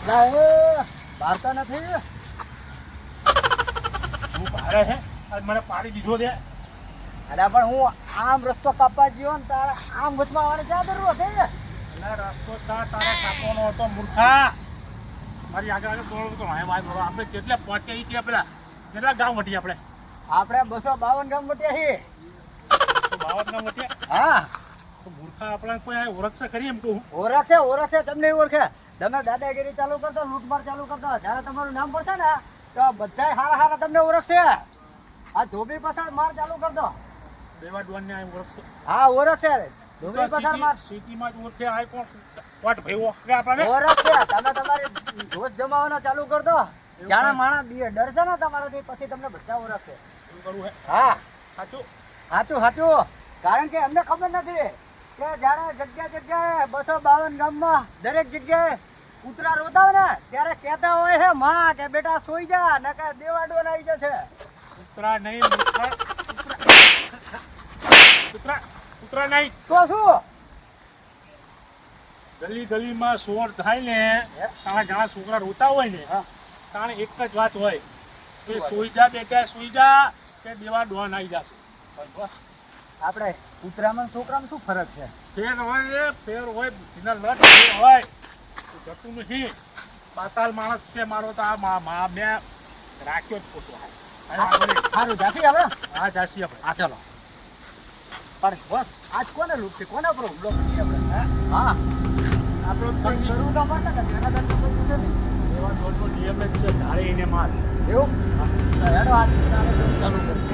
ભારતા નથી તું ભારે હે આજ મને પાડી દીધો છે. અરે પણ હું આમ રસ્તો કાપવા ગયો ને તારે આમ વચમાં આવવાની ક્યાં જરૂર હતી? એટલે રસ્તો તારા કાપવાનો હતો મૂર્ખા. મારી આગળ દોડો તો હે ભાઈ બોલો આપણે કેટલે પહોંચ્યા છીએ પેલા કેટલા ગામ વટી આપણે આપણે 252 ગામ વટ્યા છીએ. 52 ગામ વટ્યા. હા તો મૂર્ખા આપણા કોઈ આ ઓળખશે ખરી એમ કહું. ઓળખે તમને ઓળખે. તમે દાદાગીરી ચાલુ કરતો લૂંટમાર ચાલુ કરતો જ્યારે તમારું નામ પડશે ને તો બધા હારા તમને ઓળખશે. આ ધોબી પસાર માર ચાલુ કરતો. દેવા ડોનને આ ઓળખશે. હા ઓળખશે. ધોબી પસાર માર સિટીમાં જ ઓળખે આ કોણ કોટ ભાઈ ઓળખે આપણને ઓળખશે. તમે તમારી જોશ જમાવવાનો ચાલુ કરતો જાણે માણા બીએ ડરશે ને તમારાથી પછી તમને બધા ઓળખશે. શું કરવું હે? હા સાચું સાચું કારણ કે અમને ખબર નથી કે જાણે જગ્યાએ 252 ગામમાં દરેક જગ્યાએ કૂતરા રોતા હોય ને ત્યારે કહેતા હોય છે માં કે બેટા સોઈ જા નકર દેવાડો આવી જશે. કૂતરા નહીં મૂર્ખા. કૂતરા નહીં તો શું ગલી ગલીમાં શોર થાય ને તારા ઘણા છોકરા રોતા હોય ને તાણે એક જ વાત હોય કે સોઈ જા બેટા સોઈ જા કે દેવા ડોન આવી જશે. આપણે કૂતરામાં છોકરામાં શું ફરક છે? ફેર હોય બુદ્ધિના લટ ફેર હોય તો જતું નહીં. પાતાલ માણસ છે મારો તો આ મેં રાખ્યો જ ખોટો. સારું જાસી હવે હા જાસી આપણે. હા ચાલો પણ બસ આજ કોને લૂંટ છે કોના પર હુમલો કરીએ આપણે? હા આપણો કંઈ કરવું તો પડશે ને તેના કરતા તો બધું છે ને દેવા ડોનનો નિયમ જ છે ધારે એને માર. એવું તો હેડો આજ ચાલુ કરી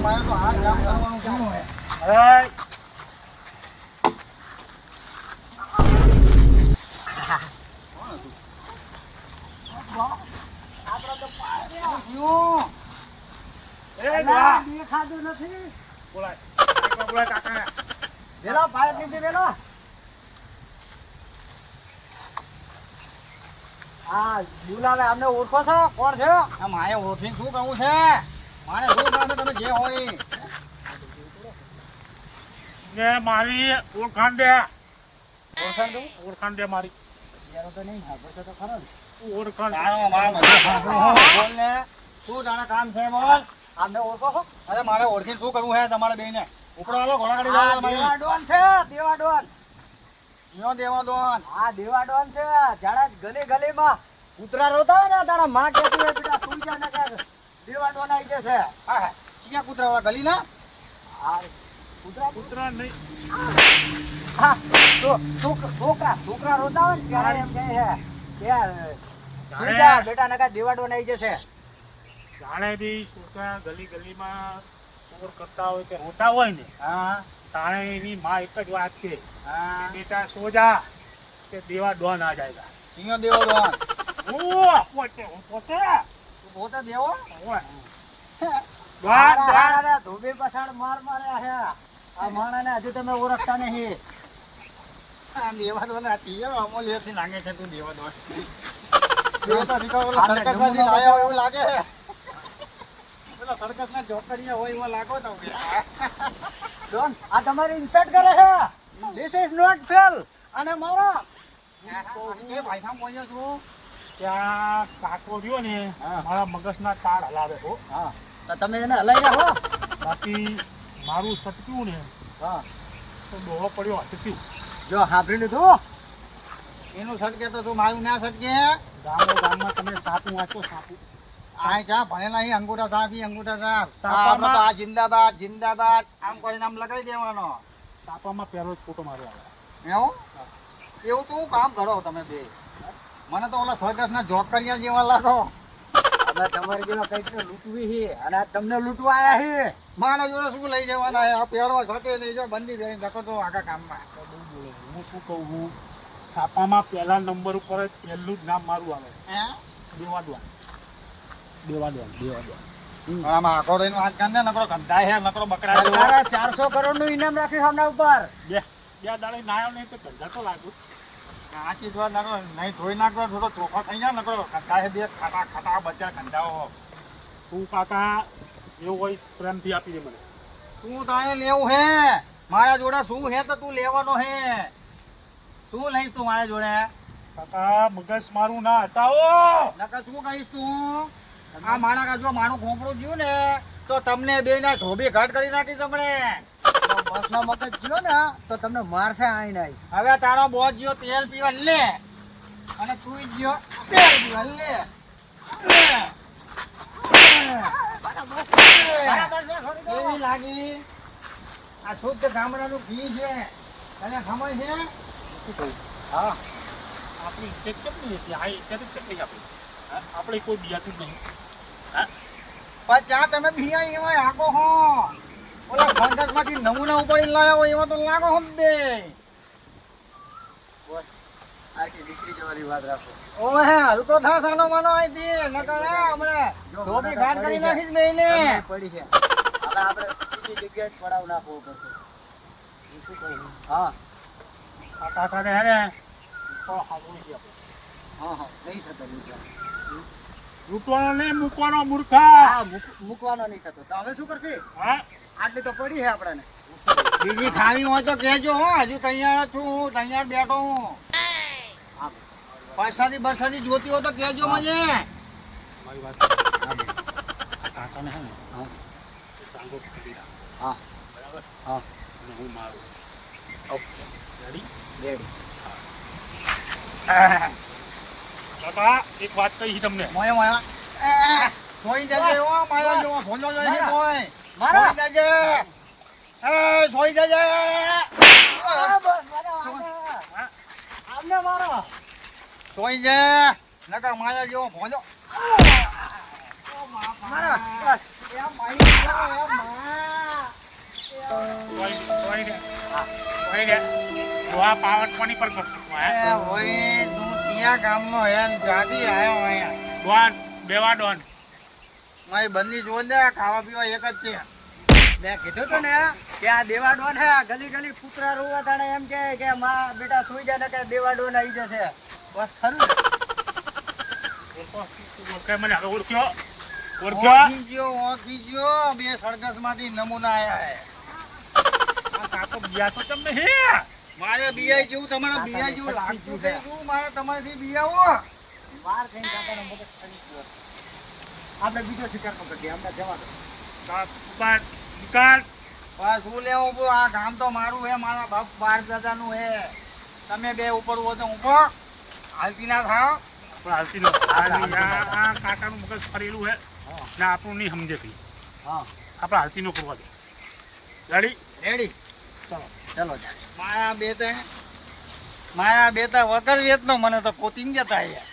મારે તો આ કામ કરવાનું કેમ હોય? હવે ખાધું નથી બોલાય કાકા વેલો પાયર લીધી વેલો. હા બોલાવે અમને ઓળખો છો કોણ છે? મારે ઓળખીને શું કરવું છે? મારે શું કરવું તમે જે હોય ને મારી ઓળખાણ દે મારી તો નહીં ખબર છે તો ખરો ને. ઓળખાણ બોલ ને શું તારા કામ છે બોલ. આમને ઓળખો છો? અરે મારે ઓળખીને શું કરવું છે તમારે બેને? ઉપરો આલો ઘોડા ગાડી દેવા ડોન છે દેવા ડોન. હા દેવા ડોન છે. જાણે ગલીમાં કૂતરા રોતા હોય ને તારા માં કહેતી હોય બેટા સુઈ જા ને કે દેવા ડોન આવી જશે. હા ક્યાં કૂતરા વાળા ગલી ના? હા કૂતરા નહીં હા છોકરા રોતા હોય ને ત્યારે એમ કહે છે કે સુઈ જા બેટા નકા દેવા ડોન આવી જશે. જાણે બી છોકરા ગલીમાં શોર કરતા હોય કે રોતા હોય ને હા તાણે એની માં એક જ વાત કે હા બેટા સો જા કે દેવા ડોન આ જાયગા. કિંયો દેવો ડોન પોતે પોતે દેવો ડોન ધોબી પછાડ માર માર્યા છે આ માણાને હજુ તમે ઓળખતા નહીં. દેવા ડોન અમૂલ્યથી લાગે છે તું દેવા ડોન. એવું લાગે પેલા સર્કસ ના જોકડિયા હોય એવા લાગો તો ડોન આ તમારી ઇન્સલ્ટ કરે છે. This is not fail. અને મારો એ ભાઈ સાહેબ બોલ્યો છું ત્યાં કાકો રહ્યો ને મારા મગજના તાર હલાવે હો. હા તો તમે એને હલાઈ રાખો. બાકી મારું સટક્યું ને હા તો ડોહો પડ્યો હટક્યું. જો સાંભળી લીધું એનું સટકે તો તું મારું ના સટકે. ગામમાં તમે સાપું વાંચો સાપું આ ક્યાં ભણેલા અહીં અંગૂઠા સાપ સાપામાં આ જિંદાબાદ આમ કોઈ નામ લગાવી દેવાનો. સાપામાં પહેલો જ ફોટો માર્યો આવે. એવું તો કામ કરો તમે બે. મને તો ઓલા સર્કસ ના જોકરિયા જેવા લાગો. હવે તમારે જેવા કઈક લૂંટવી છે અને આ તમને લૂંટવા આવ્યા છે. મારા જોડે શું લઈ જવાના છે? આ પહેરવા છોટે લઈ જાઓ બંદી બેન ધકો તો આખા કામમાં. હું શું કહું છું સાપામાં પહેલા નંબર ઉપર જ પહેલું જ નામ મારું આવે દેવાડવા. આમાં આખો રહીને વાત કરીને નકરો ગંધાય છે નકરો બકરા 400 કરોડ નું ઇનામ રાખ્યું સામના ઉપર. બે દાડે નાયો નહીં તો ધંધા તો લાગુ. આ ચીજ વાત નકરો નહીં ધોઈ નાખો થોડો ચોખ્ખો થઈ જાય નકરો ગંધાય બે ખાટા બચ્ચા ગંધાઓ. તું કાકા એવું હોય પ્રેમથી આપી દે મને. તું તારે લેવું હે મારા જોડે શું હે તો તું લેવાનો હે. શું લઈશ તું મારા જોડે? કાકા મગજ મારું ના હટાવો. નકર શું કહીશ તું? આ મારા કાજો મારું ખોપડું જ્યું ને તો તમને બે ના ધોબી ઘાટ કરી નાખીશ તમને. બસનો મગજ ગયો ને તો તમને મારશે આઈ નહીં. હવે તારો બોસ જ્યો તેલ પીવા લે અને તું જ્યો તેલ પીવા લે. કેવી લાગી? આ શુદ્ધ ગામડાનું ઘી છે. તને ખબર છે? હા. આપણી ઇજ્જત કેમ નહીં હતી? આ ઇજ્જત જ કેટલી આપી? હા? આપણે કોઈ બીજાતું જ નહીં. હા? પણ ચા તમે ભીયા એમાં આગો હો. ઓલા સંઘર્ષમાંથી નમૂના ઉપાડી લાયા હોય એમાં તો લાગો હો બે. બસ આખી દીકરી જવાની વાત રાખો. ઓહે હલકો થા સાનો માનો આઈતી નકર હમણે ધોબી ઘાટ કરી નાખીશ બેયને. તમને પડી છે. હવે આપણે બીજી જગ્યાએ જ પડાવ નાખવો પડશે. હું શું કહું? હા આ કાકાને હે ને તો હાવું છે આપણે. હા નહીં થતો લૂંટવાનો. લૂંટવાનો નહીં, મૂકવાનો મૂર્ખા. હા મૂકવાનો નહીં થતો. તો હવે શું કરશે? હા? આટલી તો પડી છે આપણને. બીજી ખાવી હોય તો કહેજો હો. હજુ તૈયાર છું, તૈયાર બેઠો હું. હા પરસાદી બરસાદી જોતી હોય તો કહેજો મને. મારી વાત આ કાકાને હે ને હા એ ટાંગો પકડી રાખ. હા બરાબર? હા અને હું મારું. Okay ready? રેડી. કાકા એક વાત કહી તમને. મોય મોય સોઈ જજે હો. માયો જો ભોલો જાય છે કોઈ. મારા સોઈ જજે. સોઈ જજે. હા? આમને મારો. સોઈ જે નકર માયા જેવો ભોલો. મારો બસ. એ માઈ ગયો, એ મા. સોઈ દે. સોઈ દે. જો આ પાવર કોની પર કરતો હે? એ હોય તું ત્યાં ગામનો હે ને ત્યાંથી આવ્યો અહીંયા. ડોન બેવા ડોન. મારી બંદી જો દે ખાવા પીવા એક જ છે. મેં કીધું તું ને કે આ દેવા ડોન હે ગલી ગલી કૂતરા રોવા તાણે એમ કે માં બેટા સુઈ જા ને કે દેવા ડોન આવી જશે. બસ ખરું ને? ઓળખે મને હવે ઓળખ્યો. ઓળખ્યો? ઓળખી ગયો. બે સરઘસમાંથી નમૂના આયા હે. આ કાકો બિયા તો તમને હે. મારે બીઆઈ જેવું તમારે બીઆઈ જેવું લાગતું છે શું? મારે તમારાથી બીઆવો. વાર થઈને કાકાનો મગજ ફરી ગયો. આપણે બીજો શિકાર પકડીએ. અમને જવા દો. દુકાન દુકાન બસ શું લેવું ઉભું? આ ગામ તો મારું હે, મારા બાપ બાર દાદાનું હે. તમે બે ઉપર હો તો ઉભો હાલતી ના થાવ. પણ હાલતી નો આ કાકાનું મગજ ફરેલું હે ને આપણું નહીં સમજે ભાઈ. હા આપણે હાલતી નો કરવા દે. રેડી? રેડી? ચલો. ચલો જા. માયા બેતા વગર વેતનો મને તો કોતિંગ જતા અહીંયા.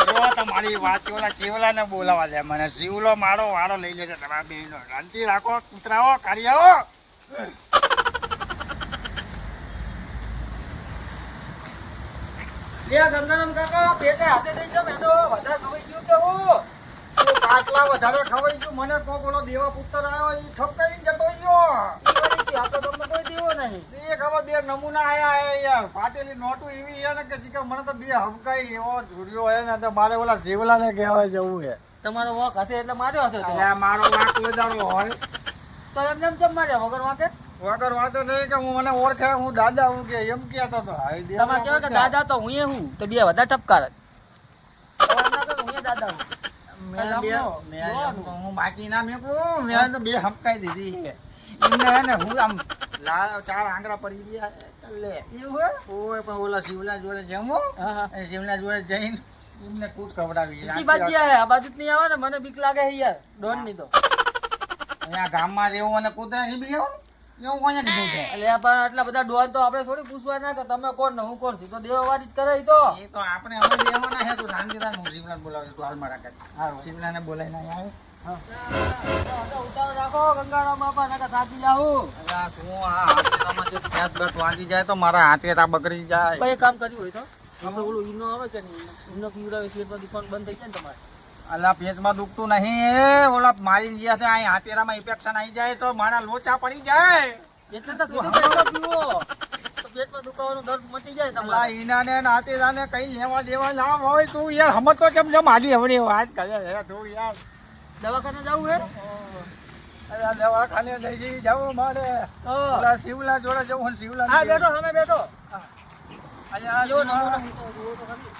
જો તમારી વાત ઓલા શિવલાને બોલાવા દે મને. શિવલો મારો વાળો લઈ લેશે તમારા બેનો. શાંતિ રાખો કૂતરાઓ કાઢિયાઓ. લે ગંગારામ કાકા પેટે હાથે લઈ જાવ. એનો વધારે ખવાઈ ગયું કે હું? તું પાટલા વધારે ખવાઈ ગયું. મને કોક ઓલો દેવા પુત્ર આવ્યો એ થપકાઈને જતો ગયો. આપણે તમને કોઈ દેવો નહીં. એ ખબર બે નમૂના આયા હે યાર. ફાટેલી નોટું એવી છે ને કે શીખર મને તો બે હમકાઈ એવો ઝૂર્યો હે ને તો મારે ઓલા શિવલાને કહેવાય જવું છે. તમારો વોક હશે એટલે માર્યો હશે તો. એટલે મારો વાંક વધારો હોય. તો એમને એમ ચમ માર્યા વગર વાંકે? વગર વાતો નહીં કે હું મને ઓળખે હું દાદા હું કે એમ કહેતો હતો. હાય દેવ તમે કહો કે દાદા તો હું હું તો બે વધારે ટપકાર જ. તો એમના તો હું દાદા હું. હું બાકી ના મેકું. મેં તો બે હમકાઈ દીધી છે. એમને હે ને હું આમ લાલ ચાર આંગળા પડી ગયા લે એવું હે? ઓય પણ ઓલા શિવલા જોડે જમો. હા હા. એ શિવલા જોડે જઈને એમને કૂટ ખવડાવી. બીજી બાજુ હે આ બાજુ જ નહીં આવે ને મને બીક લાગે છે યાર ડોન ની તો. અહીંયા ગામમાં રહેવું અને કૂતરા થી બી એવું કોને કીધું છે? એટલે આ પણ આટલા બધા ડોન તો આપણે થોડી પૂછવા ના કે તમે કોણ ને હું કોણ છું તો દેવાવાળી જ કરે ઈ તો. એ તો આપણે અમે દેવાના છે. તું શાંતિદાર હું શિવલાને બોલાવું તું હાલ મારા કાઢ. શિવલાને બોલાઈને અહીંયા આવે. ઉતારો રાખો ગંગારામ બાપા નકા સાચી જાઉં. અલા શું આ હાથેરામાં જે ખેત બેત વાગી જાય તો મારા હાથેરા બગડી જાય. ભાઈ એક કામ કર્યું હોય તો આપણે ઓલું ઈનો આવે કે નહીં ઈનો પીવડાવે છે એટલે દુકાન બંધ થઈ જાય ને તમારે. અલા પેટમાં દુખતું નહીં. ઓલા મારી ગયા છે અહીં હાથેરામાં ઇન્ફેક્શન આવી જાય તો મારા લોચા પડી જાય. એટલે તો કીધું કે ઈનો પીવો તો પેટમાં દુખાવાનો દર્દ મટી જાય અલા તમારે. ઈનાને ને હાથેરાને કઈ લેવા દેવા ના હોય તું યાર હમત તો કેમ મારી હવડી વાત કરે છે તું યાર. દવાખાને જવું હે? અલા દવાખાને લઈ જવું મારે. તો ઓલા શિવલા જોડે જવું ને શિવલા હા બેઠો સામે બેઠો. અલ્યા કેવો શિવા. નમૂનો ઊંટો જુઓ તો ખરી.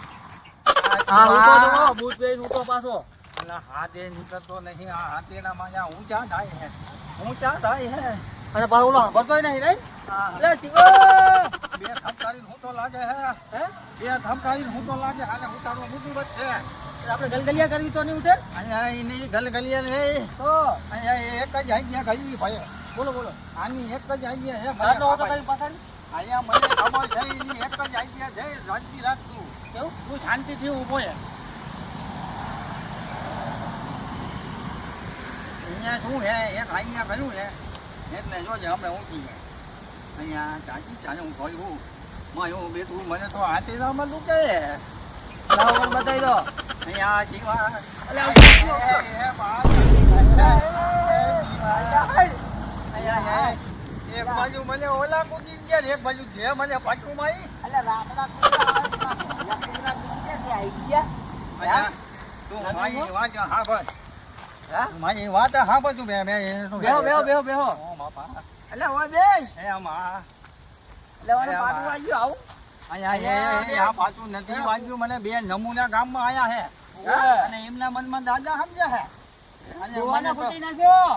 આ હા ઊંટો શિવા. જુઓ, બૂટ પહેરીને ઊંટો પાછો. અલા હાથે નીકળતો નહીં આ હાથેના માયા ઊંચા થાય હે ઊંચા થાય હે અને પાછો ઓલો સાંભળતોય નહીં નહીં આ એટલે શિવા બે થમકારીને હું તો લાગે હે હે બે થમકારીને હું તો લાગે આને ઉતારવા મુસીબત છે આપણે ગલગલિયા કરવી તો નહીં ઉઠે અહીંયા એની ગલગલિયા ને તો અહીંયા એક જ આઈડિયા ગઈ ભાઈ બોલો બોલો આની એક જ આઈડિયા હે મને રાતનો ઓટો ખબર. કરી પાછળ અહીંયા મને ખબર છે એની એક જ આઈડિયા છે રાજની રાત તું કેવું તું શાંતિથી ઊભો છે અહીંયા શું છે એક આઈડિયા કર્યું છે એટલે જોજે આપણે ઊંચી જાય અહીંયા ચાચી ચાલે હું કહ્યું માં હું બેઠું મને તો હાથે રામાં તું કે લાવો મને બતાવી દો અહીંયા જીવા અલે આ એ બા એક બાજુ મને ઓલા કૂદી ગયા ને એક બાજુ જે મને પાછું માઈ અલે રાતના અહીંયા તું મારી વાત હા ભાઈ હા મારી વાત હા ભાઈ તું બે બેહો બેહો બેહો બેહો ઓ બાપા એટલે ઓય બેસ હે આમાં એટલે ઓને પાટું વાગ્યું આવું અહીંયા આ પાછું નથી વાગ્યું મને બે નમૂના ગામમાં આયા હે હા. અને એમના મનમાં દાદા સમજ્યા હે અને દોહાને મને તો કૂટી નાખ્યો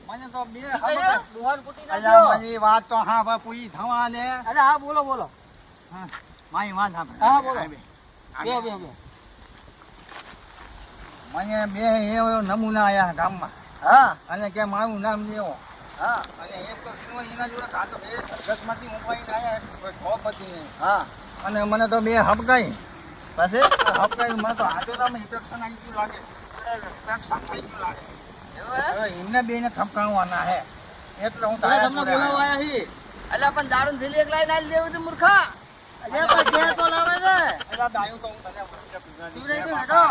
મને તો બે કયો? દોહાને કૂટી અલ્યા નાખ્યો મારી વાત તો હા ભાઈ પૂરી થવા લે અરે હા બોલો બોલો હા મારી વાત સાંભળ હા, બોલો. બે બેહો બેહો બેહો મને બે એવો નમૂના આયા ગામમાં હા અને કે મારું નામ લેવો હા અને એક તો સિનેમા એના જોડે કાં તો બે સરઘસમાંથી ઉપાડીને આયા કોઈ ખોપ હતી નહીં હા અને મને તો બે હબકાઈ પછી હબકાઈ મને તો હાથે તો ઇન્ફેક્શન આવી ગયું લાગે ઇન્ફેક્શન થઈ ગયું લાગે હવે એમને બેને થપકાવવાના હે એટલે હું તમે તમને બોલાવવા આયા હી એટલે પણ દારૂ થેલી એક લાઈન આલી દેવું તું મૂર્ખા અલે પણ કે તો લાવે છે એટલે દાયું તો હું તને તું રહી ગયો હેડો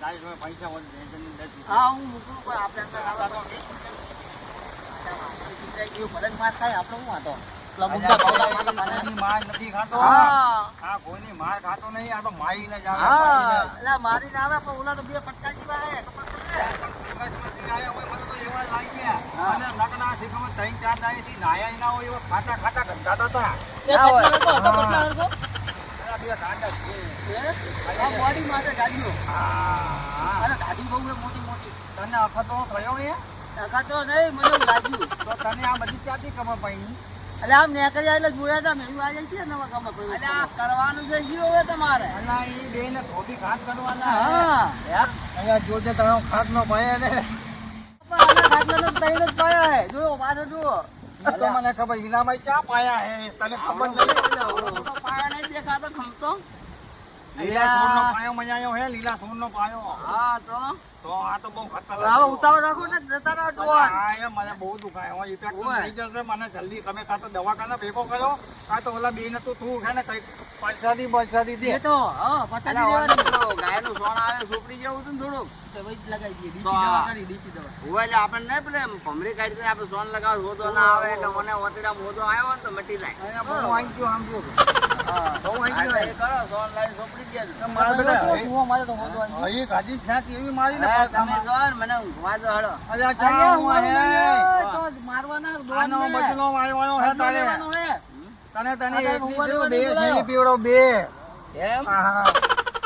દાયું પૈસા વધે હા હું મૂકું પણ આપણે અંદર લાવવા તો ભલે માર ખાય આપણે હું વાંધો પેલા મુદ્દા ભાવલા માટે મને કોઈની માર નથી ખાતો હા આ કોઈની માર ખાતો નહીં આ તો મારીને જ આવે હા મારીને. એટલે મારી ના આવે પણ ઓલા તો બે પટકા જેવા હે ખબર તો છે સરઘસમાંથી આયા હોય મને તો એવા લાગ્યા. હા. અને લગ્ન શીખવા 3-4 દાડેથી નાયા ના હોય એવા ખાતા ખાતા ગંધાતા હતા એ પટલા હતો પટલા હતો પેલા બે ગાંડા છે. આ બોડી માટે ગાડીઓ હા. અરે ગાડી બહુ હે મોટી મોટી તને અખતો થયો એ ટકા તો નહીં મને એવું લાગ્યું તો તને આ બધી ચાતી ખબર પડી એટલે આમ નેકળ્યા એટલે જોયા હતા મેં આ જાય છે નવા ગામમાં કોઈ એટલે આ કરવાનું છે શું હવે તમારે અને એ બે ને ધોબી ખાત કરવાના હે. હા અહીંયા જોજે તમે ખાત નો ભય ને આના ખાટલાનો તૈણ જ પાયા હે જોયો પાછો જુઓ ઈ તો મને ખબર ઈનામાં ચા પાયા હે તને ખબર નહીં પાયા નહીં દેખાતો ખમતો લીલા સોરનો પાયો મજા આવ્યો હે લીલા સોરનો પાયો હા તો આ તો બહુ હવે ખતરનાક ઉતાવળ રાખો ને જતા રહો ડોન હા એ મને બહુ દુખાય હોય ઇન્ફેક્શન ઓય. થઈ જશે મને જલ્દી તમે કાં તો દવાખાના ભેગો કરો કાં તો ઓલા બેન તો તું છે ને કઈ પરસાદી દે એ તો હા પચાસ અલા, ઓલું દેવાની પેલું ગાયનું સોણ આવે સોપડી જેવું હતું ને થોડુંક. તો વૈદ લગાવી દઈએ તો ડીસી આ- દવા કરી ડીસી દવા હોય એટલે આપણને નહીં પેલે એમ ભમરી કાઢી દઈએ, આપણે સોન લગાવો, હોદો ના આવે એટલે મને ઓતેડા હોદો આવ્યો ને તો મટી જાય. અહીંયા બહુ આવી ગયો આમ જો હા. બહુ આવી હા, ગયો એટલે એ કરો, સોન લાવીને સોપડી દેજો. મારા બેટા કેવો કૂવો મારે તો મોટો આવી ગયો. હજી ગાડી ફેંકી એવી મારીને હા, પાછા તમે જો ને મને ઊંઘવા દો, હળો. અલ્યા અલ્યા, ચા હું હે તો મારવાના આનો બચલો આવ્યો હે બદલો તારે લેવાનો હે. તને તને આ તારે એકની ઉંમર જેવો ઉંમર બે નહીં શેરી પીવડો બે એમ? હા હા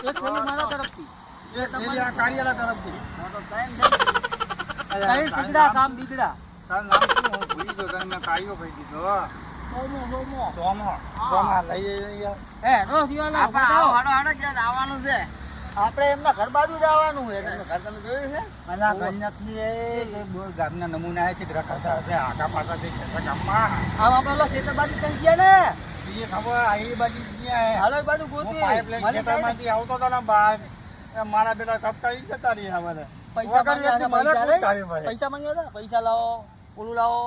એક થેલી મારા તરફથી એક શેરી આ કારિયાલા તરફથી હું તો ત્રણ થઈ. અલ્યા, ત્રણ બીગડા કામ બીગડા તારું નામ શું? હું ભૂલી ગયો તને મેં કારિયો કહી દીધો સોમો સોમો સોમો સોમા લઈ યાર હે નો દિવાલા આપણે આવો, હળો, હળો, ક્યાં આવવાનું છે? આપણે એમના ઘર બાજુ જ આવવાનું છે એમનું ઘર તમે જોયું છે? અલા કઈ નથી એ જે બહુ ગામના નમૂના છે રખડતા હશે આખા પાછા છે ખેતર ગામમાં આમ આપણે ઓલા ખેતર બાજુ કઈ ગયા ને એ ખબર આ એ બાજુ ગયા હે હાલો એ બાજુ હું ગોતી પાઇપ લઈને મળી જાય ને. ખેતરમાંથી આવતો હતો ને બહાર એ મારા બેટા કપકાઈ જતા રહ્યા મને પૈસા વગર માંગ્યા વ્યક્તિ મને હતા, પૂછાવી પડે. પૈસા માંગ્યા હતા પૈસા લાવો ઓલું લાવો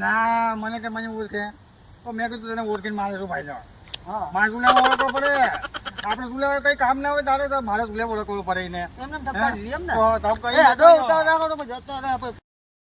ના મને કે મને ઓળખે તો મેં કીધું તને ઓળખીને મારે શું ફાયદો હા મારે ચૂલે ઓળખવો પડે આપણે ચૂલે કઈ કામ ના હોય તારે તો મારે ચૂલે ઓળખવું પડે એને એમને ધક્કા દીધી એમ ને તો ધક્કા એ ઈ હડો જતો ઉતાવળ રહ્યો. રાખો તો પછી જતો રહે પછી